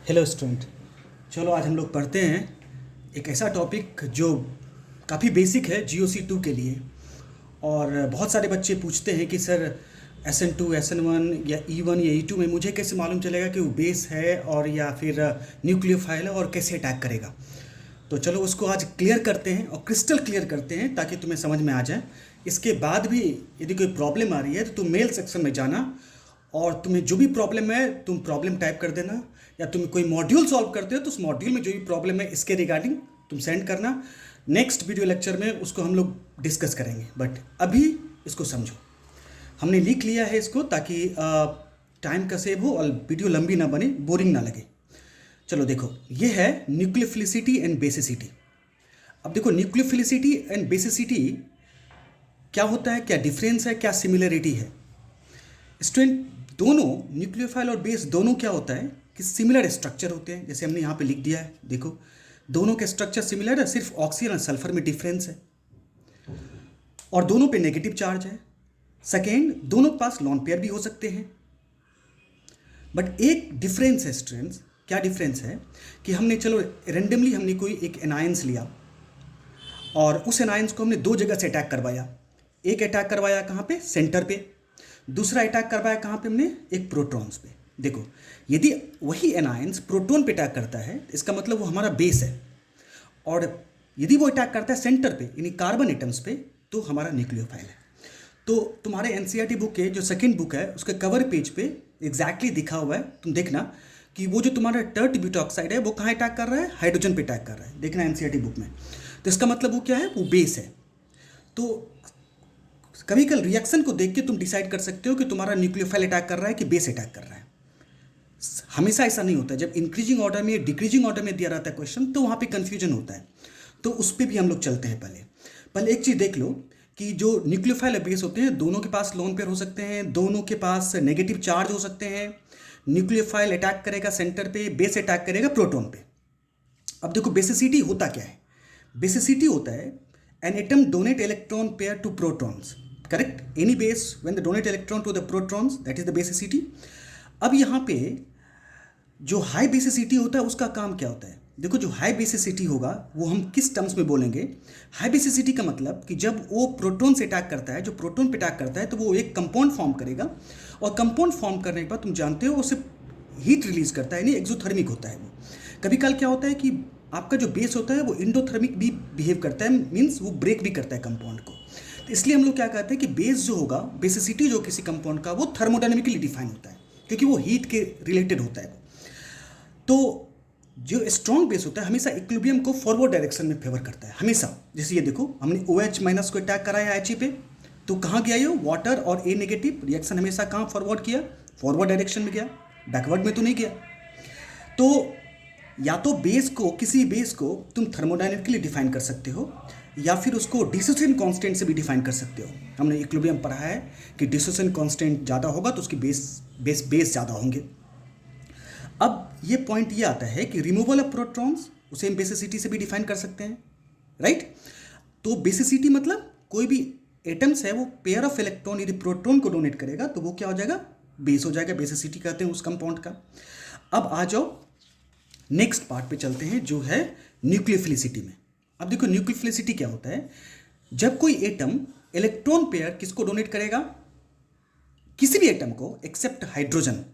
Hello student. चलो आज हम लोग पढ़ते हैं एक ऐसा टॉपिक जो काफ़ी बेसिक है GOC2 के लिए। और बहुत सारे बच्चे पूछते हैं कि सर SN2 SN1 या E1 या E2 में मुझे कैसे मालूम चलेगा कि वो बेस है और या फिर न्यूक्लियोफाइल है और कैसे अटैक करेगा। तो चलो उसको आज क्लियर करते हैं और क्रिस्टल क्लियर करते हैं ताकि तुम्हें समझ में आ जाए। इसके बाद भी यदि कोई प्रॉब्लम आ रही है तो तुम मेल सेक्शन में जाना और तुम्हें जो भी प्रॉब्लम है तुम प्रॉब्लम टाइप कर देना, या तुम कोई मॉड्यूल सॉल्व करते हो तो उस मॉड्यूल में जो भी प्रॉब्लम है इसके रिगार्डिंग तुम सेंड करना। नेक्स्ट वीडियो लेक्चर में उसको हम लोग डिस्कस करेंगे, बट अभी इसको समझो। हमने लिख लिया है इसको ताकि टाइम का सेव हो और वीडियो लंबी ना बने, बोरिंग ना लगे। चलो देखो, ये है न्यूक्लियोफिलिसिटी एंड बेसिसिटी। अब देखो न्यूक्लियोफिलिसिटी एंड बेसिसिटी क्या होता है, क्या डिफरेंस है, क्या सिमिलरिटी है। स्टूडेंट, दोनों न्यूक्लियोफाइल और बेस दोनों क्या होता है कि सिमिलर स्ट्रक्चर होते हैं, जैसे हमने यहाँ पे लिख दिया है। देखो दोनों के स्ट्रक्चर सिमिलर है, सिर्फ ऑक्सीजन और सल्फर में डिफरेंस है और दोनों पे नेगेटिव चार्ज है। सेकेंड, दोनों के पास लॉन पेयर भी हो सकते हैं। बट एक डिफरेंस है स्टूडेंट्स, क्या डिफरेंस है कि हमने चलो रेंडमली हमने कोई एक एनायंस लिया और उस एनायंस को हमने दो जगह से अटैक करवाया। एक अटैक करवाया कहाँ पे, सेंटर पे। दूसरा अटैक करवाया कहाँ पे हमने, एक प्रोटॉन्स पे। देखो यदि वही एनायंस प्रोटॉन पे अटैक करता है इसका मतलब वो हमारा बेस है, और यदि वो अटैक करता है सेंटर पे यानी कार्बन एटम्स पे तो हमारा न्यूक्लियोफाइल है। तो तुम्हारे एनसीईआरटी बुक के जो सेकंड बुक है उसके कवर पेज पे एग्जैक्टली दिखा हुआ है, तुम देखना कि वो जो तुम्हारा टर्ट ब्यूटॉक्साइड है वो कहाँ अटैक कर रहा है, हाइड्रोजन पे अटैक कर रहा है। देखना एनसीईआरटी बुक में। तो इसका मतलब वो क्या है, वो बेस है। तो केमिकल रिएक्शन को देख के तुम डिसाइड कर सकते हो कि तुम्हारा न्यूक्लियोफाइल अटैक कर रहा है कि बेस अटैक कर रहा है। हमेशा ऐसा नहीं होता है, जब इंक्रीजिंग ऑर्डर में या डिक्रीजिंग ऑर्डर में दिया रहता है क्वेश्चन तो वहाँ पे कंफ्यूजन होता है। तो उस पर भी हम लोग चलते हैं। पहले पहले एक चीज़ देख लो कि जो न्यूक्लियोफाइल बेस होते हैं दोनों के पास लोन पेयर हो सकते हैं, दोनों के पास नेगेटिव चार्ज हो सकते हैं। न्यूक्लियोफाइल अटैक करेगा सेंटर पे, बेस अटैक करेगा प्रोटॉन पे। अब देखो बेसिसिटी होता क्या है। बेसिसिटी होता है an atom donate electron pair to protons, correct. Any base when the donate electron to the protons, that is the basicity. अब यहाँ पे जो हाई बेसिसिटी होता है उसका काम क्या होता है। देखो जो हाई बेसिसिटी होगा वो हम किस टर्म्स में बोलेंगे। हाई बेसिसिटी का मतलब कि जब वो प्रोटॉन से अटैक करता है, जो प्रोटॉन पे अटैक करता है तो वो एक कंपाउंड फॉर्म करेगा, और कंपाउंड फॉर्म करने के बाद तुम जानते हो उसे हीट रिलीज करता है, यानी एक्सोथर्मिक होता है वो। कभी काल क्या होता है कि आपका जो बेस होता है वो इंडोथर्मिक भी बिहेव करता है, मीन्स वो ब्रेक भी करता है कंपाउंड को। तो इसलिए हम लोग क्या कहते हैं कि बेस जो होगा, बेसिसिटी जो किसी कंपाउंड का, वो थर्मोडायनेमिकली डिफाइन होता है क्योंकि वो हीट के रिलेटेड होता है। तो जो स्ट्रॉन्ग बेस होता है हमेशा इक्विलिब्रियम को फॉरवर्ड डायरेक्शन में फेवर करता है हमेशा। जैसे ये देखो हमने OH माइनस को अटैक कराया He पे, तो कहाँ गया ये, वाटर और A नेगेटिव रिएक्शन हमेशा कहाँ फॉरवर्ड किया, फॉरवर्ड डायरेक्शन में गया, बैकवर्ड में तो नहीं गया। तो या तो बेस को, किसी बेस को तुम थर्मोडायनेमिकली डिफाइन कर सकते हो या फिर उसको डिसोसिएशन कांस्टेंट से भी डिफाइन कर सकते हो। हमने इक्विलिब्रियम पढ़ा है कि डिसोसिएशन कांस्टेंट ज़्यादा होगा तो उसकी बेस ज़्यादा होंगे। अब ये पॉइंट ये आता है कि रिमूवल ऑफ प्रोटॉन्स उसे हम बेसिसिटी से भी डिफाइन कर सकते हैं, राइट। तो बेसिसिटी मतलब कोई भी एटम्स है वो पेयर ऑफ इलेक्ट्रॉन यदि प्रोटॉन को डोनेट करेगा तो वो क्या हो जाएगा, बेस हो जाएगा। बेसिसिटी कहते हैं उस कंपाउंड का। अब आ जाओ नेक्स्ट पार्ट पे चलते हैं जो है न्यूक्लियोफिलिसिटी में। अब देखो न्यूक्लियोफिलिसिटी क्या होता है, जब कोई एटम इलेक्ट्रॉन पेयर किसको डोनेट करेगा, किसी भी एटम को एक्सेप्ट हाइड्रोजन,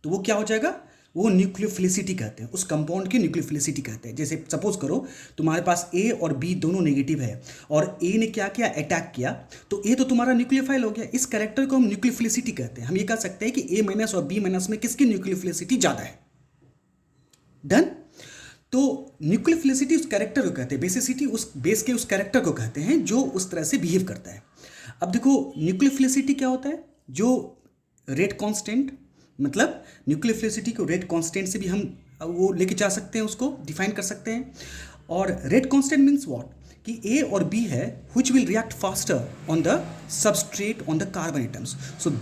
तो वो क्या हो जाएगा, वो न्यूक्लियोफिलिसिटी कहते हैं, उस कंपाउंड की न्यूक्लियोफिलिसिटी कहते हैं। जैसे सपोज करो तुम्हारे पास A और B दोनों नेगेटिव है और A ने क्या किया, अटैक किया, तो A तो तुम्हारा न्यूक्लियोफाइल हो गया। इस कैरेक्टर को हम न्यूक्लियोफिलिसिटी कहते हैं। हम ये कह सकते हैं कि A माइनस और B माइनस में किसकी न्यूक्लियोफिलिसिटी ज़्यादा है। डन। तो न्यूक्लियोफिलिसिटी उस कैरेक्टर को कहते हैं, बेसिसिटी उस बेस के उस कैरेक्टर को कहते हैं जो उस तरह से बिहेव करता है। अब देखो न्यूक्लियोफिलिसिटी क्या होता है, जो रेट कांस्टेंट, मतलब न्यूक्लियोफिलिसिटी को रेट कांस्टेंट से भी हम वो लेके जा सकते हैं, उसको डिफाइन कर सकते हैं। और रेट कांस्टेंट मीन्स व्हाट, कि A और B है which will react faster on the substrate on the carbon atoms. So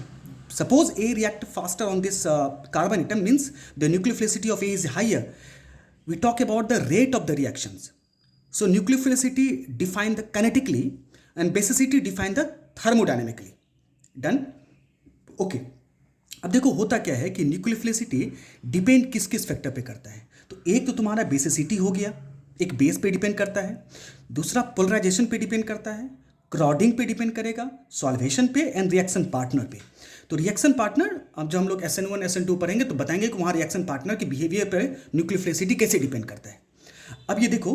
suppose A react faster on this carbon atom means the nucleophilicity of A is higher. We talk about the rate of the reactions. So nucleophilicity define the kinetically and basicity define the thermodynamically. Done? Okay. अब देखो होता क्या है कि nucleophilicity depend किस किस factor पे करता है। तो एक तो तुम्हारा बेसिसिटी हो गया, एक बेस पे डिपेंड करता है। दूसरा पोलराइजेशन पे डिपेंड करता है, क्राउडिंग पे डिपेंड करेगा, सॉल्वेशन पे एंड रिएक्शन पार्टनर पे। तो रिएक्शन पार्टनर, अब जब हम लोग SN1 SN2 पढ़ेंगे तो बताएंगे कि वहाँ रिएक्शन पार्टनर के बिहेवियर पर न्यूक्लियोफिलिसिटी कैसे डिपेंड करता है। अब ये देखो,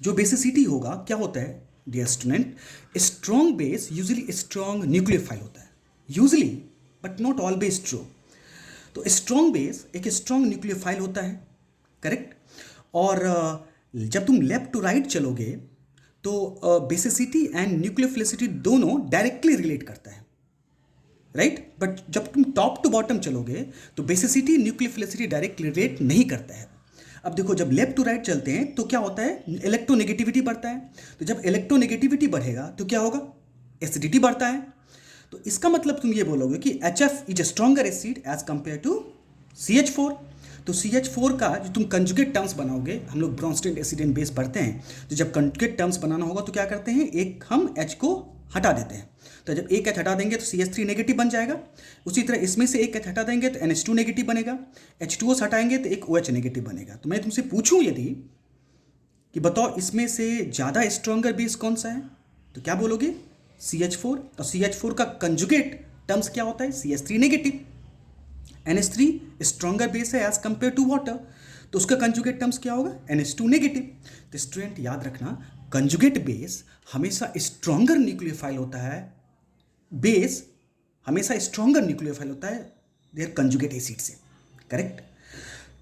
जो बेसिसिटी होगा क्या होता है dear student, strong base usually strong nucleophile होता है, usually but not always true. तो स्ट्रॉन्ग बेस एक स्ट्रॉन्ग न्यूक्लियोफाइल होता है, करेक्ट। और जब तुम लेफ्ट टू राइट चलोगे तो बेसिसिटी एंड न्यूक्लियोफिलिसिटी दोनों डायरेक्टली रिलेट करता है, राइट। बट जब तुम टॉप टू बॉटम चलोगे तो बेसिसिटी न्यूक्लियोफिलिसिटी डायरेक्ट रिलेट नहीं करता है। अब देखो, जब लेफ्ट टू राइट चलते हैं तो क्या होता है, इलेक्ट्रोनेगेटिविटी बढ़ता है। तो जब इलेक्ट्रोनेगेटिविटी बढ़ेगा तो क्या होगा, एसिडिटी बढ़ता है। तो इसका मतलब तुम ये बोलोगे कि HF is a stronger acid as compare to CH4। तो CH4 का जो तुम कंजुगेट टर्म्स बनाओगे, हम लोग ब्रॉन्स्टेड एसिड एंड बेस पढ़ते हैं, तो जब कंजुगेट टर्म्स बनाना होगा तो क्या करते हैं, एक हम H को हटा देते हैं। तो जब एक H हटा देंगे तो CH3 नेगेटिव बन जाएगा। उसी तरह इसमें से एक H हटा देंगे तो NH2 नेगेटिव बनेगा, H2O हटाएंगे तो एक OH नेगेटिव बनेगा। तो मैं तुमसे पूछूं यदि कि बताओ इसमें से ज़्यादा स्ट्रॉन्गर बेस कौन सा है, तो क्या बोलोगे, CH4। और CH4 का कंजुगेट टर्म्स क्या होता है, CH3 negative. NH3 stronger base है एज कंपेयर टू वाटर, तो उसका कंजुगेट टर्म्स क्या होगा, NH2 नेगेटिव। तो स्टूडेंट याद रखना, कंजुगेट बेस हमेशा स्ट्रॉन्गर न्यूक्लियोफाइल होता है, बेस हमेशा स्ट्रॉन्गर न्यूक्लियोफाइल होता है देयर कंजुगेट एसिड से, करेक्ट।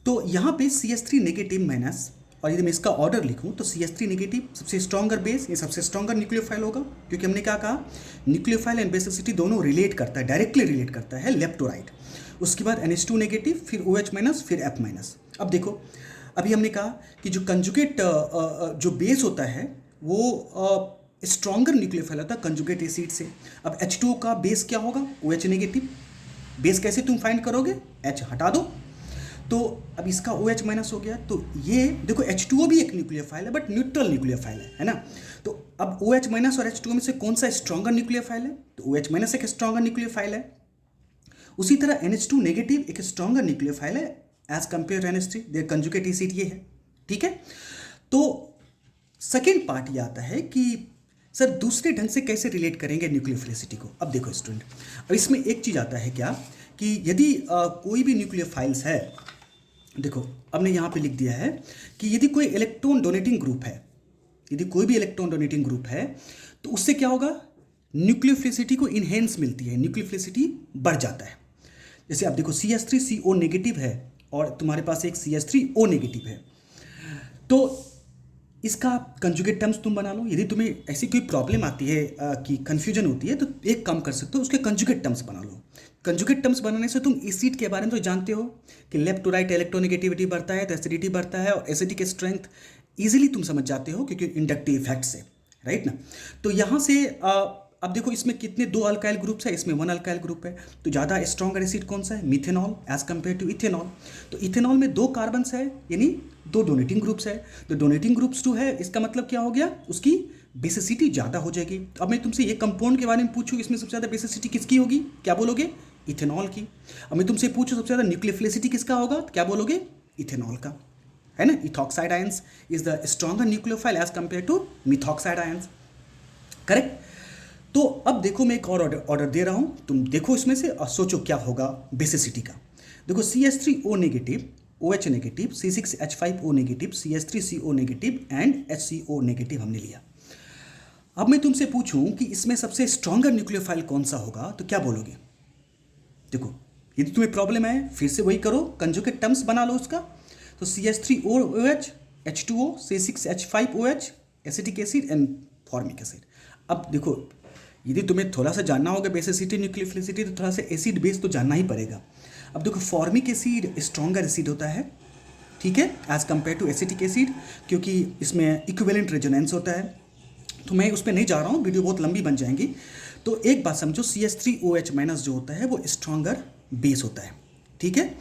तो यहाँ पे CH3 नेगेटिव माइनस, और यदि मैं इसका ऑर्डर लिखूँ तो CH3 नेगेटिव सबसे स्ट्रॉन्गर बेस, ये सबसे स्ट्रॉन्गर न्यूक्लियोफाइल होगा, क्योंकि हमने क्या कहा, न्यूक्लियोफाइल एंड बेसिसिटी दोनों रिलेट करता है, डायरेक्टली रिलेट करता है लेफ्ट टू राइट। उसके बाद NH2 नेगेटिव, फिर OH माइनस, फिर F माइनस। अब देखो, अभी हमने कहा कि जो कंजुगेट जो बेस होता है वो स्ट्रॉन्गर न्यूक्लियोफाइल होता है कंजुगेट एसिड से। अब H2O का बेस क्या होगा, OH नेगेटिव। बेस कैसे तुम फाइंड करोगे, H हटा दो, तो अब इसका OH माइनस हो गया। तो ये देखो, H2O भी एक न्यूक्लियोफाइल है बट न्यूट्रल न्यूक्लियोफाइल है ना। तो अब OH माइनस और H2O में से कौन सा स्ट्रॉन्गर न्यूक्लियोफाइल है, तो OH माइनस एक स्ट्रॉन्गर न्यूक्लियोफाइल है। उसी तरह NH2 नेगेटिव एक स्ट्रॉन्गर न्यूक्लियोफाइल है as compare to NH3, their conjugate acid ये है, ठीक है। तो सेकेंड पार्ट ये आता है कि सर दूसरे ढंग से कैसे रिलेट करेंगे न्यूक्लियोफिलिसिटी को। अब देखो स्टूडेंट, अब इसमें एक चीज़ आता है क्या, कि यदि कोई भी न्यूक्लियोफाइल्स है, देखो अब ने यहाँ पे लिख दिया है कि यदि कोई इलेक्ट्रॉन डोनेटिंग ग्रुप है, यदि कोई भी इलेक्ट्रॉन डोनेटिंग ग्रुप है तो उससे क्या होगा, न्यूक्लियोफिलिसिटी को इन्हेंस मिलती है, न्यूक्लियोफिलिसिटी बढ़ जाता है। जैसे आप देखो CH3CO नेगेटिव है और तुम्हारे पास एक CH3O नेगेटिव है, तो इसका कंजुगेट टर्म्स तुम बना लो। यदि तुम्हें ऐसी कोई प्रॉब्लम आती है कि कन्फ्यूजन होती है, तो एक काम कर सकते हो, उसके कंजुगेट टर्म्स बना लो। कंजुगेट टर्म्स बनाने से तुम एसिड के बारे में तो जानते हो कि लेफ्ट टू राइट इलेक्ट्रोनेगेटिविटी बढ़ता है तो एसिडिटी बढ़ता है, और एसिडिक स्ट्रेंथ ईजिली तुम समझ जाते हो क्योंकि इंडक्टिव इफेक्ट से, राइट ना। तो यहाँ से अब देखो इसमें कितने, 2 अल्काइल ग्रुप्स है, इसमें 1 अल्काइल ग्रुप है। तो ज़्यादा स्ट्रॉन्गर एसिड कौन सा है, methanol as compare to ethanol. तो इथेनॉल में 2 कार्बन्स है, यानी 2 डोनेटिंग ग्रुप्स है। तो डोनेटिंग ग्रुप्स 2 है, इसका मतलब क्या हो गया, उसकी बेसिसिटी ज़्यादा हो जाएगी। अब मैं तुमसे ये कंपाउंड के बारे में पूछूँ, इसमें सबसे ज़्यादा बेसिसिटी किसकी होगी, क्या बोलोगे, इथेनॉल की। अब मैं तुमसे पूछूँ सबसे ज़्यादा न्यूक्लियोफिलिसिटी किसका होगा, तो क्या बोलोगे, इथेनॉल का, है ना। Ethoxide ions is the stronger nucleophile as compare to methoxide ions, correct. तो अब देखो मैं एक और ऑर्डर दे रहा हूँ, तुम देखो इसमें से और सोचो क्या होगा बेसिसिटी का। देखो CH3O negative, OH negative, C6H5O negative, CH3CO negative and HCO negative हमने लिया। अब मैं तुमसे पूछूं कि इसमें सबसे स्ट्रॉन्गर न्यूक्लियोफाइल कौन सा होगा, तो क्या बोलोगे। देखो यदि तुम्हें प्रॉब्लम है फिर से वही करो, कंजुगेट टर्म्स बना लो उसका। तो CH3OH, H2O, C6H5OH, acetic acid and formic acid. अब देखो यदि तुम्हें थोड़ा सा जानना होगा बेसिसिटी न्यूक्लियोफिलिसिटी, तो थोड़ा सा एसिड बेस तो जानना ही पड़ेगा। अब देखो फॉर्मिक एसिड स्ट्रॉन्गर एसिड होता है, ठीक है, as compare to acetic acid, क्योंकि इसमें इक्विवेलेंट रेजोनेंस होता है। तो मैं उस पर नहीं जा रहा हूँ, वीडियो बहुत लंबी बन जाएंगी। तो एक बात समझो, CH3OH माइनस जो होता है वो स्ट्रॉन्गर बेस होता है, ठीक है।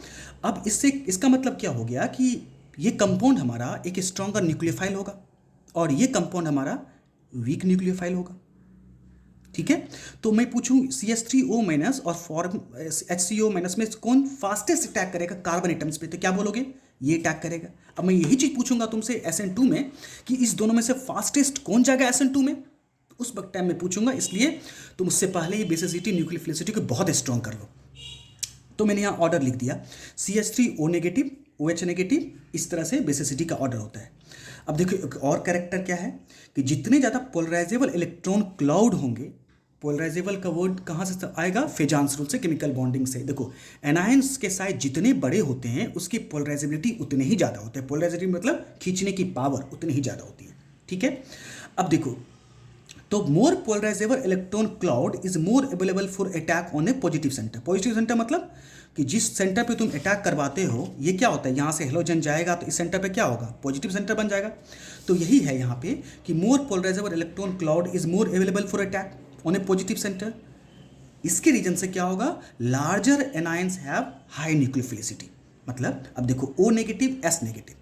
अब इससे इसका मतलब क्या हो गया कि ये कंपाउंड हमारा एक स्ट्रॉन्गर न्यूक्लियोफाइल होगा और ये कंपाउंड हमारा वीक न्यूक्लियोफाइल होगा, ठीक है। तो मैं पूछूं CH3O माइनस और फॉर्म HCO माइनस में कौन फास्टेस्ट अटैक करेगा कार्बन एटम्स पे, तो क्या बोलोगे? ये अटैक करेगा। अब मैं यही चीज पूछूंगा तुमसे SN2 में कि इस दोनों में से फास्टेस्ट कौन जाएगा SN2 में, उस वक्त टाइम में पूछूंगा, इसलिए तुम उससे पहले ही बेसिसिटी न्यूक्लियोफिलिसिटी को बहुत स्ट्रॉन्ग कर लो। तो मैंने यहाँ ऑर्डर लिख दिया CH3O नेगेटिव OH नेगेटिव, इस तरह से बेसिसिटी का ऑर्डर होता है। अब देखो एक और कैरेक्टर क्या है कि जितने ज़्यादा पोलराइजेबल इलेक्ट्रॉन क्लाउड होंगे, पोलराइजेबल का वर्ड कहाँ से आएगा? फेजांस रूल से, केमिकल बॉन्डिंग से। देखो एनायंस के साइज जितने बड़े होते हैं उसकी पोलराइजेबिलिटी उतनी ही ज़्यादा होती है। पोलराइजेबिलिटी मतलब खींचने की पावर उतनी ही ज़्यादा होती है, ठीक है। अब देखो, तो more polarisable electron cloud is more available for attack on a positive centre. Positive centre मतलब कि जिस सेंटर पे तुम अटैक करवाते हो, ये क्या होता है, यहाँ से हेलोजन जाएगा तो इस सेंटर पे क्या होगा? पॉजिटिव सेंटर बन जाएगा। तो यही है यहाँ पे कि more polarisable electron cloud is more available for attack on a positive centre. इसके रीजन से क्या होगा? Larger anions have high nucleophilicity. मतलब अब देखो O नेगेटिव S नेगेटिव,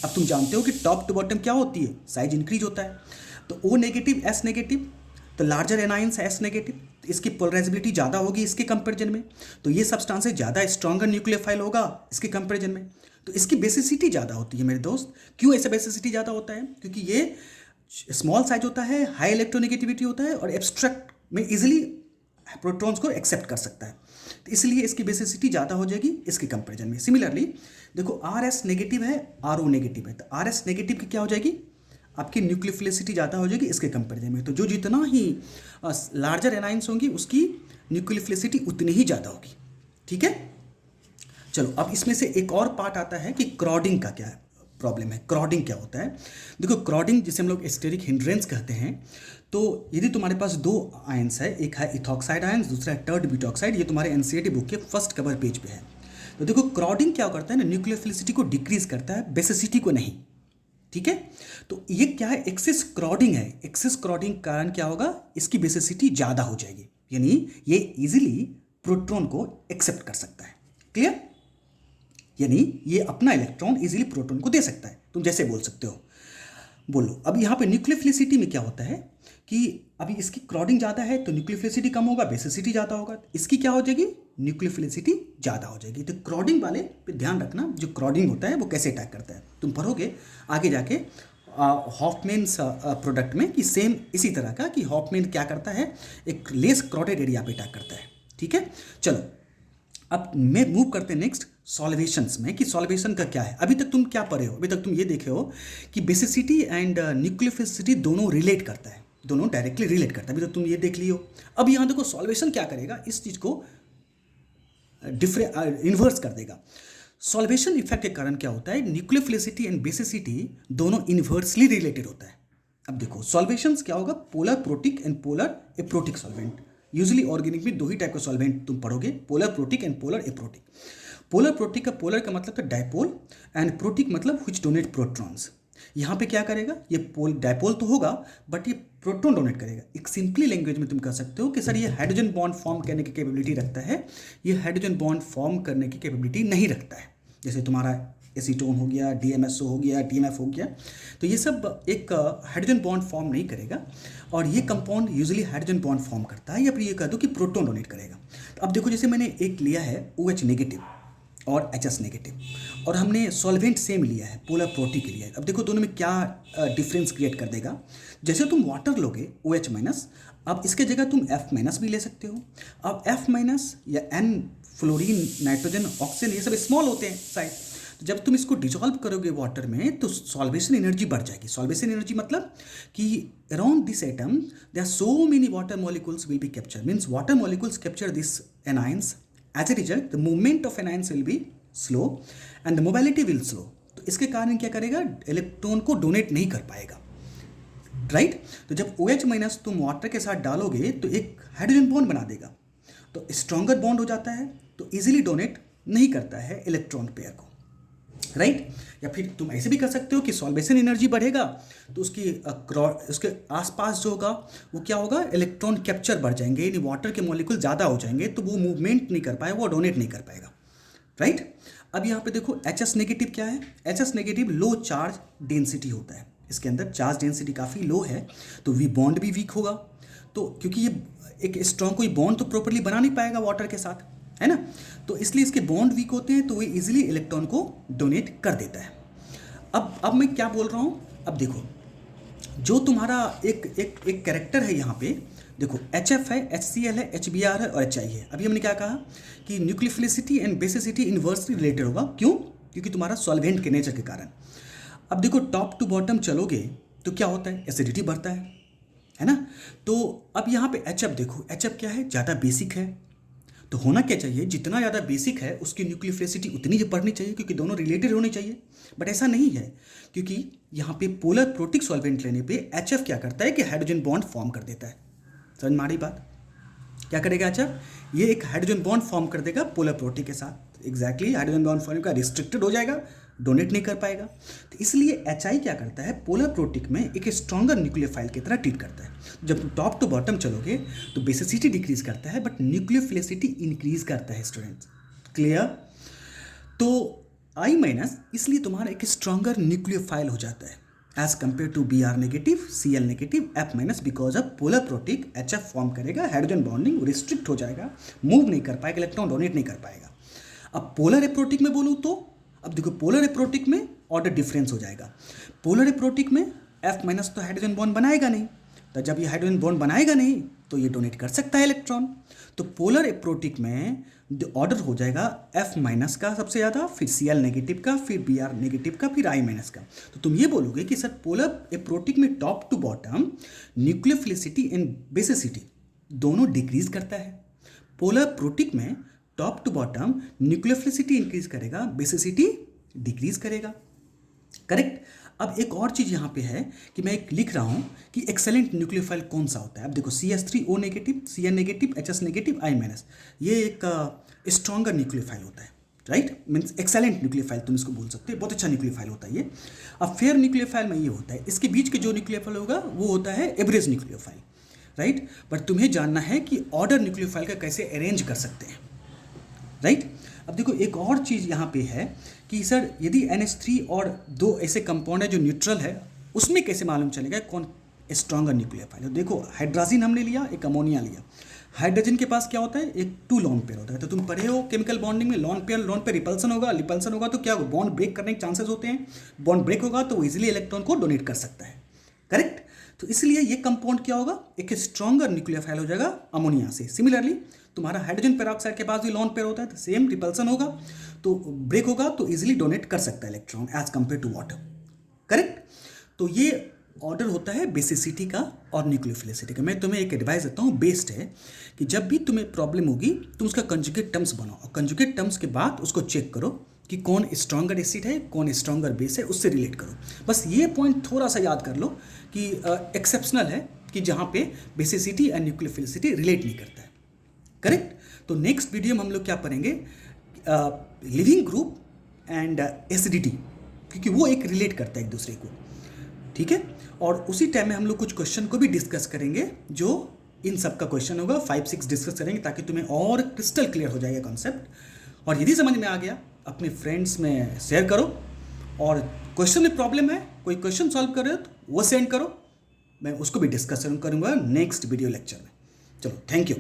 अब तुम जानते हो कि टॉप टू बॉटम क्या होती है, साइज इंक्रीज होता है। तो O नेगेटिव S नेगेटिव, तो लार्जर एनायंस S नेगेटिव, तो इसकी पोलराइजेबिलिटी ज़्यादा होगी इसके कंपेरिजन में, तो ये सब्सटेंस ज़्यादा स्ट्रॉन्गर न्यूक्लियोफाइल होगा इसके कंपेरिजन में, तो इसकी बेसिसिटी ज़्यादा होती है मेरे दोस्त। क्यों ऐसा बेसिसिटी ज़्यादा होता है? क्योंकि ये स्मॉल साइज होता है, हाई इलेक्ट्रोनेगेटिविटी होता है और एब्स्ट्रैक्ट में इजिली प्रोटॉन्स को एक्सेप्ट कर सकता है, तो इसलिए इसकी बेसिसिटी ज़्यादा हो जाएगी इसके कंपेरिजन में। सिमिलरली देखो RS नेगेटिव है, RO नेगेटिव है, तो RS नेगेटिव की क्या हो जाएगी? आपकी न्यूक्लियोफिलिसिटी ज़्यादा हो जाएगी इसके कंपेरिजन में। तो जो जितना ही लार्जर एनायंस होंगी उसकी न्यूक्लियोफिलिसिटी उतनी ही ज़्यादा होगी, ठीक है। चलो अब इसमें से एक और पार्ट आता है कि क्रॉडिंग का क्या प्रॉब्लम है। क्रॉडिंग क्या होता है? देखो क्रॉडिंग जिसे हम लोग स्टेरिक हिंड्रेंस कहते हैं, तो यदि तुम्हारे पास दो आयंस है, एक है इथॉक्साइड आयंस, दूसरा है टर्ड ब्यूटॉक्साइड, ये तुम्हारे NCERT बुक के फर्स्ट कवर पेज पे है। तो देखो क्रॉडिंग क्या करता है ना, न्यूक्लियोफिलिसिटी को डिक्रीज करता है, बेसिसिटी को नहीं, ठीक है। तो ये क्या है? एक्सेस क्रॉडिंग है। एक्सेस क्रॉडिंग कारण क्या होगा? इसकी बेसिसिटी ज़्यादा हो जाएगी, यानी ये इजीली प्रोटॉन को एक्सेप्ट कर सकता है। क्लियर? यानी ये अपना इलेक्ट्रॉन इजीली प्रोटॉन को दे सकता है, तुम जैसे बोल सकते हो। बोलो अब यहाँ पे न्यूक्लियोफिलिसिटी में क्या होता है कि अभी इसकी क्रॉडिंग ज़्यादा है तो न्यूक्लियोफिलिसिटी कम होगा, बेसिसिटी ज़्यादा होगा, इसकी क्या हो जाएगी? न्यूक्लियोफिलिसिटी ज़्यादा हो जाएगी। तो क्रॉडिंग वाले पे ध्यान रखना, जो क्रॉडिंग होता है वो कैसे अटैक करता है, तुम पढ़ोगे आगे जाके हॉफमैन्स प्रोडक्ट में कि सेम इसी तरह का कि हॉफमैन क्या करता है, एक लेस क्रॉडेड एरिया पे अटैक करता है, ठीक है। चलो अब मैं मूव करते हैं नेक्स्ट सॉल्वेशंस में कि सॉल्वेशन का क्या है। अभी तक तुम क्या पढ़े हो? अभी तक तुम ये देखे हो कि बेसिसिटी एंड न्यूक्लियोफिलिसिटी दोनों रिलेट करता है, दोनों डायरेक्टली रिलेट करता है, अभी तक तुम ये देख लियो। अब यहाँ देखो सॉल्वेशन क्या करेगा, इस चीज़ को इन्वर्स कर देगा। सॉल्वेशन इफेक्ट के कारण क्या होता है? न्यूक्लियोफिलिसिटी एंड बेसिसिटी दोनों इन्वर्सली रिलेटेड होता है। अब देखो सॉल्वेशंस क्या होगा? Polar protic and polar aprotic solvent. Usually organic में दो ही टाइप का सॉल्वेंट तुम पढ़ोगे, polar protic and polar aprotic. Polar protic का पोलर का मतलब है डायपोल एंड प्रोटिक मतलब व्हिच डोनेट प्रोटॉन्स। यहाँ पे क्या करेगा? ये डायपोल तो होगा बट ये प्रोटॉन डोनेट करेगा। एक सिंपली लैंग्वेज में तुम कह सकते हो कि सर ये हाइड्रोजन बॉन्ड फॉर्म करने की कैपेबिलिटी रखता है, ये हाइड्रोजन बॉन्ड फॉर्म करने की कैपेबिलिटी नहीं रखता है। जैसे तुम्हारा एसीटोन हो गया, DMSO हो गया, DMF हो गया, तो ये सब एक हाइड्रोजन बॉन्ड फॉर्म नहीं करेगा और ये compound usually hydrogen bond form करता है, या फिर ये कह दो कि प्रोटॉन डोनेट करेगा। तो अब देखो जैसे मैंने एक लिया है OH नेगेटिव और HS नेगेटिव और हमने सॉल्वेंट सेम लिया है, पोलर प्रोटिक लिया है। अब देखो दोनों में क्या डिफरेंस क्रिएट कर देगा। जैसे तुम वाटर लोगे OH माइनस, अब इसके जगह तुम F माइनस भी ले सकते हो। अब F माइनस या N फ्लोरीन, नाइट्रोजन, ऑक्सीजन, ये सब स्मॉल होते हैं साइज, तो जब तुम इसको डिजॉल्व करोगे वाटर में तो सॉल्वेशन एनर्जी बढ़ जाएगी। सॉल्वेशन एनर्जी मतलब कि around this atom there are so many water molecules will be capture, means water molecules capture this anions. As a result the movement of anions will be slow and the mobility will slow. तो इसके कारण क्या करेगा? Electron को donate नहीं कर पाएगा, right. तो जब OH माइनस तुम वाटर के साथ डालोगे तो एक हाइड्रोजन बॉन्ड बना देगा, तो स्ट्रॉन्गर बॉन्ड हो जाता है, तो इजीली डोनेट नहीं करता है इलेक्ट्रॉन पेयर को, राइट। या फिर तुम ऐसे भी कर सकते हो कि सॉल्वेशन एनर्जी बढ़ेगा तो उसके आसपास जो होगा वो क्या होगा? इलेक्ट्रॉन कैप्चर बढ़ जाएंगे, यानी वाटर के मॉलिक्यूल ज़्यादा हो जाएंगे, तो वो मूवमेंट नहीं कर पाएगा, वो डोनेट नहीं कर पाएगा, राइट। अब यहाँ पे देखो HS नेगेटिव क्या है? HS नेगेटिव लो चार्ज डेंसिटी होता है, इसके अंदर चार्ज डेंसिटी काफ़ी लो है, तो वी बॉन्ड भी वीक होगा, तो क्योंकि ये एक स्ट्रॉन्ग कोई बॉन्ड तो प्रॉपरली बना नहीं पाएगा वाटर के साथ, है ना, तो इसलिए इसके बॉन्ड वीक होते हैं, तो वो इजीली इलेक्ट्रॉन को डोनेट कर देता है। अब मैं क्या बोल रहा हूँ, अब देखो जो तुम्हारा एक एक एक कैरेक्टर है यहाँ पे, देखो HF है, HCl है, HBr है और HI है। अभी हमने क्या कहा कि nucleophilicity and basicity inversely related होगा, क्यों? क्योंकि तुम्हारा सॉल्वेंट के नेचर के कारण। अब देखो टॉप टू बॉटम चलोगे तो क्या होता है, एसिडिटी बढ़ता है ना। तो अब यहाँ पे HF देखो, HF क्या है, ज़्यादा बेसिक है, तो होना क्या चाहिए, जितना ज़्यादा बेसिक है उसकी न्यूक्लियोफिलिसिटी उतनी ही बढ़नी चाहिए, क्योंकि दोनों रिलेटेड होनी चाहिए। बट ऐसा नहीं है, क्योंकि यहाँ पे पोलर प्रोटिक सॉल्वेंट लेने पे HF क्या करता है कि हाइड्रोजन बॉन्ड फॉर्म कर देता है। समझ में आ रही बात? क्या करेगा HF, ये एक हाइड्रोजन बॉन्ड फॉर्म कर देगा पोलर प्रोटिक के साथ। एग्जैक्टली हाइड्रोजन बॉन्ड फॉर्म का रिस्ट्रिक्टेड हो जाएगा, डोनेट नहीं कर पाएगा। तो इसलिए HI क्या करता है, पोलर प्रोटिक में एक स्ट्रॉन्गर न्यूक्लियोफाइल की तरह ट्रीट करता है। जब तुम टॉप टू बॉटम चलोगे तो बेसिसिटी डिक्रीज करता है, बट न्यूक्लियोफिलिसिटी इंक्रीज करता है स्टूडेंट्स। क्लियर? तो I- इसलिए तुम्हारा एक स्ट्रॉन्गर न्यूक्लियोफाइल हो जाता है as compare to Br negative, Cl negative, F- because of polar protic HF form करेगा, हाइड्रोजन बॉन्डिंग रिस्ट्रिक्ट हो जाएगा, मूव नहीं कर पाएगा, इलेक्ट्रॉन डोनेट नहीं कर पाएगा। अब पोलर एप्रोटिक में बोलूँ तो, अब देखो पोलर एप्रोटिक में ऑर्डर डिफरेंस हो जाएगा। पोलर एप्रोटिक में F- तो हाइड्रोजन बॉन्ड बनाएगा नहीं, तो जब ये हाइड्रोजन बॉन्ड बनाएगा नहीं तो ये डोनेट कर सकता है इलेक्ट्रॉन। तो पोलर एप्रोटिक में ऑर्डर हो जाएगा F- का सबसे ज़्यादा, फिर Cl नेगेटिव का, फिर Br नेगेटिव का, फिर I- का। तो तुम ये बोलोगे कि सर पोलर एप्रोटिक में top to bottom nucleophilicity and basicity दोनों डिक्रीज करता है। पोलर प्रोटिक में top to bottom nucleophilicity increase करेगा, बेसिसिटी डिक्रीज करेगा। करेक्ट? अब एक और चीज़ यहाँ पे है कि मैं एक लिख रहा हूँ कि एक्सेलेंट न्यूक्लियोफाइल कौन सा होता है। अब देखो CH3O negative, Cn negative, HS negative, I- ये एक स्ट्रॉन्गर न्यूक्लियोफाइल होता है, राइट? मीन्स एक्सेलेंट न्यूक्लियोफाइल तुम इसको बोल सकते हो, बहुत अच्छा न्यूक्लियोफाइल होता है ये। अब फेयर न्यूक्लियोफाइल में ये होता है, इसके बीच के जो न्यूक्लियोफाइल होगा वो होता है एवरेज न्यूक्लियोफाइल, राइट? बट तुम्हें जानना है कि ऑर्डर न्यूक्लियोफाइल का कैसे अरेंज कर सकते हैं, राइट? अब देखो एक और चीज़ यहाँ पे है कि सर यदि NH3 और दो ऐसे कंपाउंड है जो न्यूट्रल है, उसमें कैसे मालूम चलेगा कौन स्ट्रॉन्गर न्यूक्लियोफाइल है? देखो हाइड्राजीन हमने लिया, एक अमोनिया लिया। हाइड्रोजन के पास क्या होता है, एक 2 लोन पेयर होता है। तो तुम पढ़े हो केमिकल बॉन्डिंग में, लोन पेयर रिपल्सन होगा, रिपल्सन होगा तो क्या होगा, बॉन्ड ब्रेक करने के चांसेस होते हैं। बॉन्ड ब्रेक होगा तो वो इजिली इलेक्ट्रॉन को डोनेट कर सकता है। करेक्ट? तो इसलिए ये कंपाउंड क्या होगा, एक स्ट्रॉन्गर न्यूक्लियोफाइल हो जाएगा अमोनिया से। सिमिलरली तुम्हारा हाइड्रोजन पेरोक्साइड के पास भी लोन पेयर होता है, तो सेम रिपल्सन होगा, तो ब्रेक होगा तो इजीली डोनेट कर सकता है electron as compare to water. Correct? तो ये ऑर्डर होता है बेसिसिटी का और न्यूक्लियोफिलिसिटी का। मैं तुम्हें एक एडवाइस देता हूँ, बेस्ट है कि जब भी तुम्हें प्रॉब्लम होगी तुम उसका कंजुगेट टर्म्स बनाओ, और कंजुगेट टर्म्स के बाद उसको चेक करो कि कौन स्ट्रॉन्गर एसिड है, कौन स्ट्रॉन्गर बेस है, उससे रिलेट करो। बस ये पॉइंट थोड़ा सा याद कर लो कि एक्सेप्शनल है कि जहाँ पे बेसिसिटी एंड न्यूक्लियोफिलिसिटी रिलेट नहीं करता है। करेक्ट? तो नेक्स्ट वीडियो में हम लोग क्या पढ़ेंगे, लिविंग ग्रुप एंड एसिडिटी, क्योंकि वो एक रिलेट करता है एक दूसरे को। ठीक है? और उसी टाइम में हम लोग कुछ क्वेश्चन को भी डिस्कस करेंगे, जो इन सब का क्वेश्चन होगा, 5-6 डिस्कस करेंगे ताकि तुम्हें और क्रिस्टल क्लियर हो जाएगा कॉन्सेप्ट। और यदि समझ में आ गया अपने फ्रेंड्स में शेयर करो, और क्वेश्चन में प्रॉब्लम है, कोई क्वेश्चन सॉल्व कर रहे हो तो वो सेंड करो, मैं उसको भी डिस्कस करूँगा नेक्स्ट वीडियो लेक्चर में। चलो, थैंक यू।